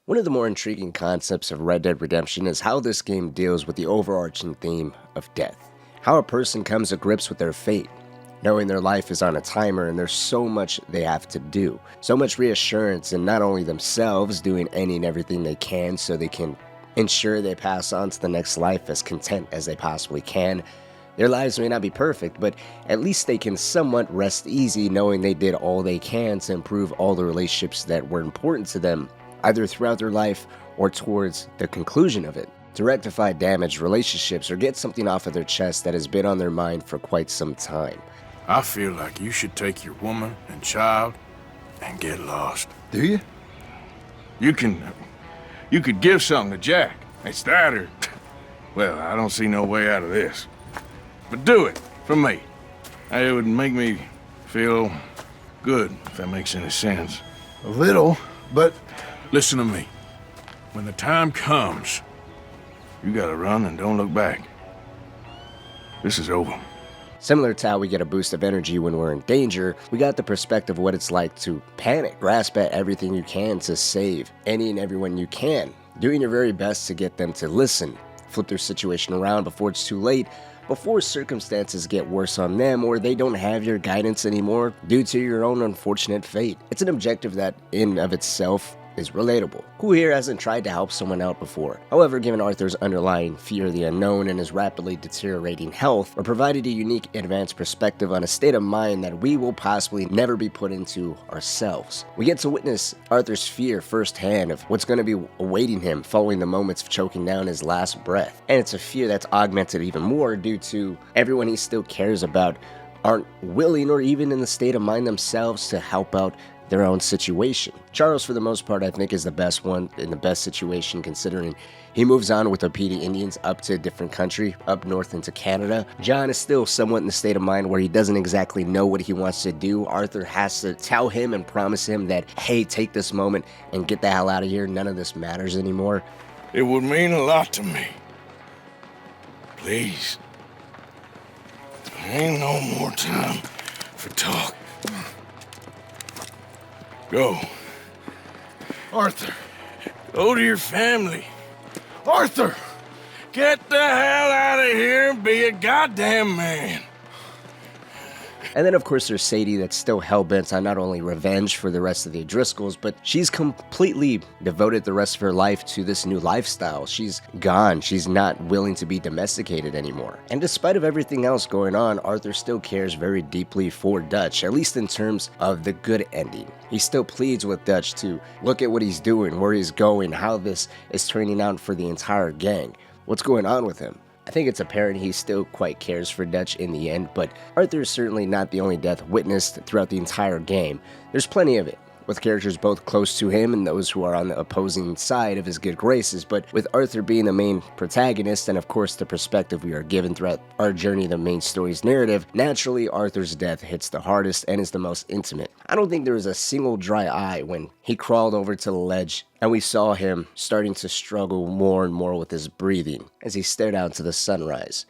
One of the more intriguing concepts of Red Dead Redemption is how this game deals with the overarching theme of death. How a person comes to grips with their fate, knowing their life is on a timer and there's so much they have to do. So much reassurance in not only themselves doing any and everything they can so they can ensure they pass on to the next life as content as they possibly can. Their lives may not be perfect, but at least they can somewhat rest easy knowing they did all they can to improve all the relationships that were important to them, either throughout their life or towards the conclusion of it, to rectify damaged relationships or get something off of their chest that has been on their mind for quite some time. I feel like you should take your woman and child and get lost. Do you? You could give something to Jack. It's that or... Well, I don't see no way out of this. But do it, for me. It would make me feel good, if that makes any sense. A little, but... Listen to me. When the time comes, you gotta run and don't look back. This is over. Similar to how we get a boost of energy when we're in danger, we got the perspective of what it's like to panic, grasp at everything you can to save any and everyone you can, doing your very best to get them to listen, flip their situation around before it's too late, before circumstances get worse on them or they don't have your guidance anymore due to your own unfortunate fate. It's an objective that, in of itself, is relatable. Who here hasn't tried to help someone out before? However, given Arthur's underlying fear of the unknown and his rapidly deteriorating health, are provided a unique advanced perspective on a state of mind that we will possibly never be put into ourselves. We get to witness Arthur's fear firsthand of what's going to be awaiting him following the moments of choking down his last breath. And it's a fear that's augmented even more due to everyone he still cares about aren't willing or even in the state of mind themselves to help out their own situation. Charles, for the most part, I think is the best one in the best situation considering he moves on with the PD Indians up to a different country, up north into Canada. John is still somewhat in the state of mind where he doesn't exactly know what he wants to do. Arthur has to tell him and promise him that, hey, take this moment and get the hell out of here. None of this matters anymore. It would mean a lot to me. Please. There ain't no more time for talk. Go. Arthur! Go to your family. Arthur! Get the hell out of here and be a goddamn man. And then, of course, there's Sadie that's still hell-bent on not only revenge for the rest of the O'Driscolls, but she's completely devoted the rest of her life to this new lifestyle. She's gone. She's not willing to be domesticated anymore. And despite of everything else going on, Arthur still cares very deeply for Dutch, at least in terms of the good ending. He still pleads with Dutch to look at what he's doing, where he's going, how this is turning out for the entire gang. What's going on with him? I think it's apparent he still quite cares for Dutch in the end, but Arthur is certainly not the only death witnessed throughout the entire game. There's plenty of it, with characters both close to him and those who are on the opposing side of his good graces, but with Arthur being the main protagonist and of course the perspective we are given throughout our journey, the main story's narrative, naturally Arthur's death hits the hardest and is the most intimate. I don't think there was a single dry eye when he crawled over to the ledge and we saw him starting to struggle more and more with his breathing as he stared out to the sunrise.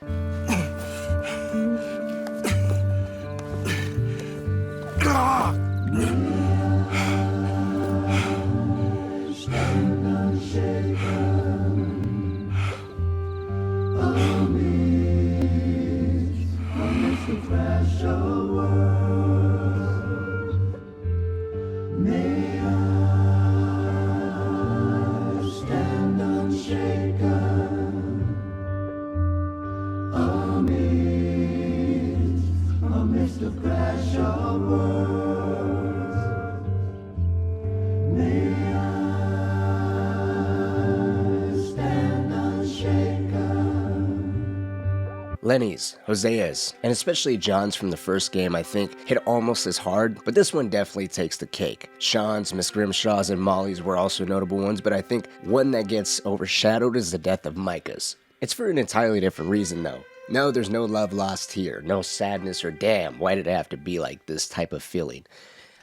Lenny's, Hosea's, and especially John's from the first game I think hit almost as hard, but this one definitely takes the cake. Sean's, Miss Grimshaw's, and Molly's were also notable ones, but I think one that gets overshadowed is the death of Micah's. It's for an entirely different reason though. No, there's no love lost here, no sadness or damn, why did it have to be like this type of feeling?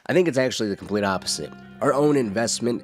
I think it's actually the complete opposite. Our own investment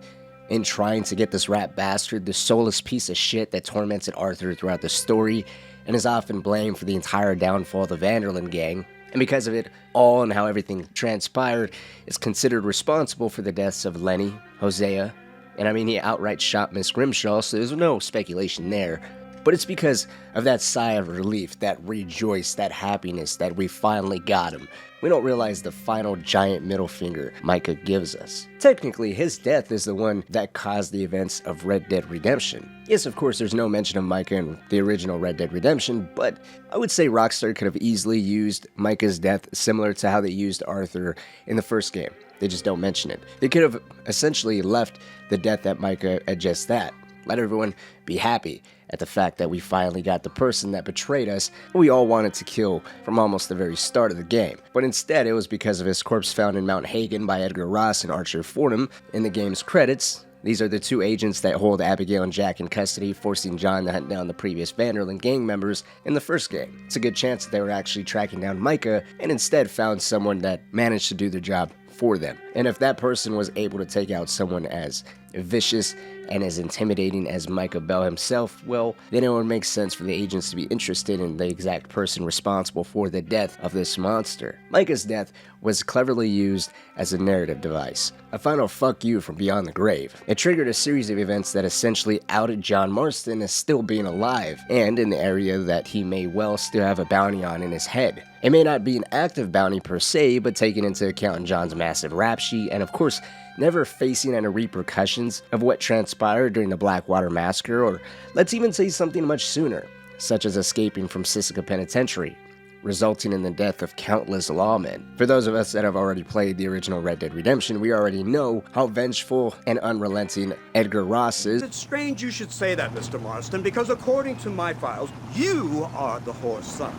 in trying to get this rat bastard, this soulless piece of shit that tormented Arthur throughout the story, and is often blamed for the entire downfall of the Vanderlyn gang, and because of it all and how everything transpired, is considered responsible for the deaths of Lenny, Hosea, And I mean, he outright shot Miss Grimshaw, so there's no speculation there. But it's because of that sigh of relief, that rejoice, that happiness that we finally got him. We don't realize the final giant middle finger Micah gives us. Technically, his death is the one that caused the events of Red Dead Redemption. Yes, of course, there's no mention of Micah in the original Red Dead Redemption, but I would say Rockstar could have easily used Micah's death similar to how they used Arthur in the first game. They just don't mention it. They could have essentially left the death at Micah at just that. Let everyone be happy at the fact that we finally got the person that betrayed us and we all wanted to kill from almost the very start of the game. But instead, it was because of his corpse found in Mount Hagen by Edgar Ross and Archer Fordham in the game's credits. These are the two agents that hold Abigail and Jack in custody, forcing John to hunt down the previous Linde Gang members in the first game. It's a good chance that they were actually tracking down Micah and instead found someone that managed to do their job for them. And if that person was able to take out someone as vicious and as intimidating as Micah Bell himself, well, then it would make sense for the agents to be interested in the exact person responsible for the death of this monster. Micah's death was cleverly used as a narrative device, a final fuck you from beyond the grave. It triggered a series of events that essentially outed John Marston as still being alive, and in the area that he may well still have a bounty on in his head. It may not be an active bounty per se, but taking into account John's massive rap sheet, and of course, never facing any repercussions of what transpired during the Blackwater Massacre, or let's even say something much sooner, such as escaping from Cynic Penitentiary, resulting in the death of countless lawmen. For those of us that have already played the original Red Dead Redemption, we already know how vengeful and unrelenting Edgar Ross is. It's strange you should say that, Mr. Marston, because according to my files, you are the whore's son.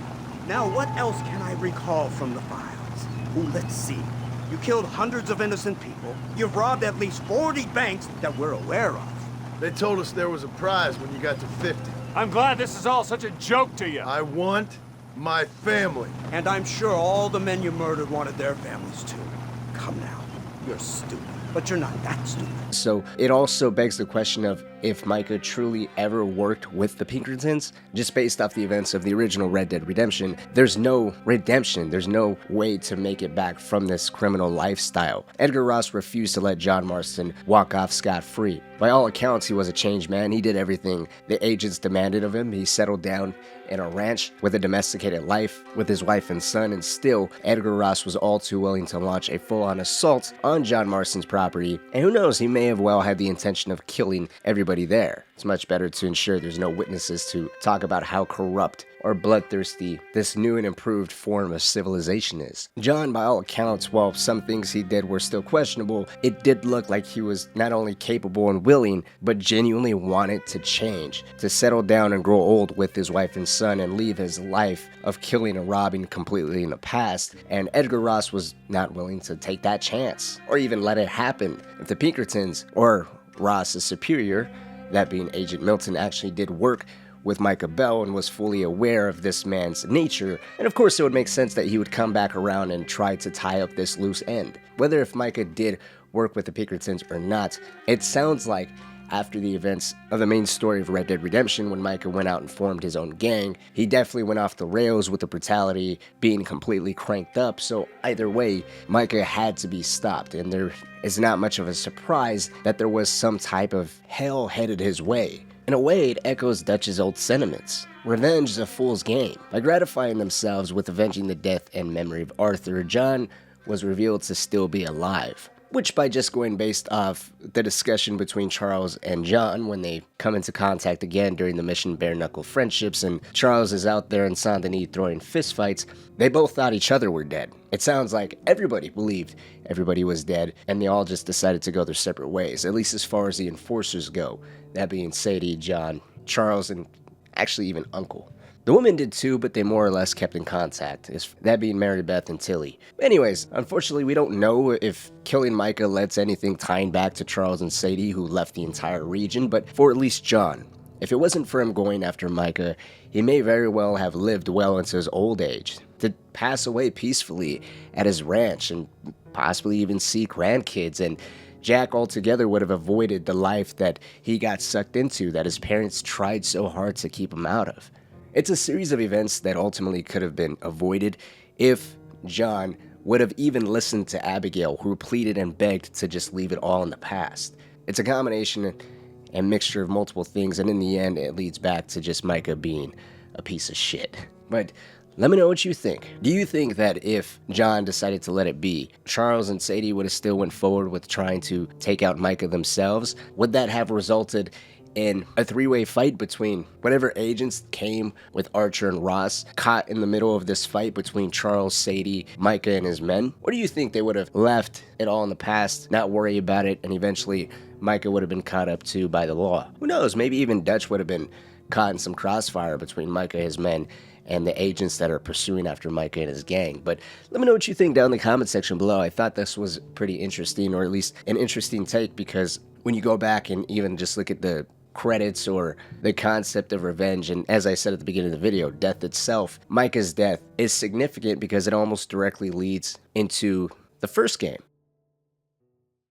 Now, what else can I recall from the files? Ooh, let's see. You killed hundreds of innocent people. You've robbed at least 40 banks that we're aware of. They told us there was a prize when you got to 50. I'm glad this is all such a joke to you. I want my family. And I'm sure all the men you murdered wanted their families too. Come now, you're stupid. But you're not that stupid. So it also begs the question of if Micah truly ever worked with the Pinkertons. Just based off the events of the original Red Dead Redemption, there's no redemption, there's no way to make it back from this criminal lifestyle. Edgar Ross refused to let John Marston walk off scot-free. By all accounts, he was a changed man. He did everything the agents demanded of him. He settled down in a ranch with a domesticated life with his wife and son, and still, Edgar Ross was all too willing to launch a full-on assault on John Marston's property, and who knows, he may have well had the intention of killing everybody there. It's much better to ensure there's no witnesses to talk about how corrupt or bloodthirsty this new and improved form of civilization is. John, by all accounts, while some things he did were still questionable, it did look like he was not only capable and willing, but genuinely wanted to change, to settle down and grow old with his wife and son and leave his life of killing and robbing completely in the past, and Edgar Ross was not willing to take that chance, or even let it happen. If the Pinkertons, or Ross's superior, that being Agent Milton, actually did work with Micah Bell and was fully aware of this man's nature, and of course it would make sense that he would come back around and try to tie up this loose end. Whether if Micah did work with the Pinkertons or not, it sounds like after the events of the main story of Red Dead Redemption, when Micah went out and formed his own gang, he definitely went off the rails with the brutality being completely cranked up, so either way, Micah had to be stopped, and there is not much of a surprise that there was some type of hell headed his way. In a way, it echoes Dutch's old sentiments. Revenge is a fool's game. By gratifying themselves with avenging the death and memory of Arthur, John was revealed to still be alive. Which, by just going based off the discussion between Charles and John when they come into contact again during the mission Bare Knuckle Friendships, and Charles is out there in Saint Denis throwing fistfights, they both thought each other were dead. It sounds like everybody believed everybody was dead, and they all just decided to go their separate ways, at least as far as the enforcers go. That being Sadie, John, Charles, and actually even Uncle. The women did too, but they more or less kept in contact, that being Mary Beth and Tilly. Anyways, unfortunately, we don't know if Killing Micah lets anything tying back to Charles and Sadie, who left the entire region, but for at least John, if it wasn't for him going after Micah, he may very well have lived well into his old age, to pass away peacefully at his ranch and possibly even see grandkids, and Jack altogether would have avoided the life that he got sucked into, that his parents tried so hard to keep him out of. It's a series of events that ultimately could have been avoided if John would have even listened to Abigail, who pleaded and begged to just leave it all in the past. It's a combination and mixture of multiple things, and in the end, it leads back to just Micah being a piece of shit. But let me know what you think. Do you think that if John decided to let it be, Charles and Sadie would have still went forward with trying to take out Micah themselves? Would that have resulted in a three-way fight between whatever agents came with Archer and Ross, caught in the middle of this fight between Charles, Sadie, Micah, and his men? Or do you think they would have left it all in the past, not worry about it, and eventually Micah would have been caught up to by the law? Who knows? Maybe even Dutch would have been caught in some crossfire between Micah and his men and the agents that are pursuing after Micah and his gang. But let me know what you think down in the comment section below. I thought this was pretty interesting, or at least an interesting take, because when you go back and even just look at the credits or the concept of revenge, and as I said at the beginning of the video, death itself, Micah's death is significant because it almost directly leads into the first game.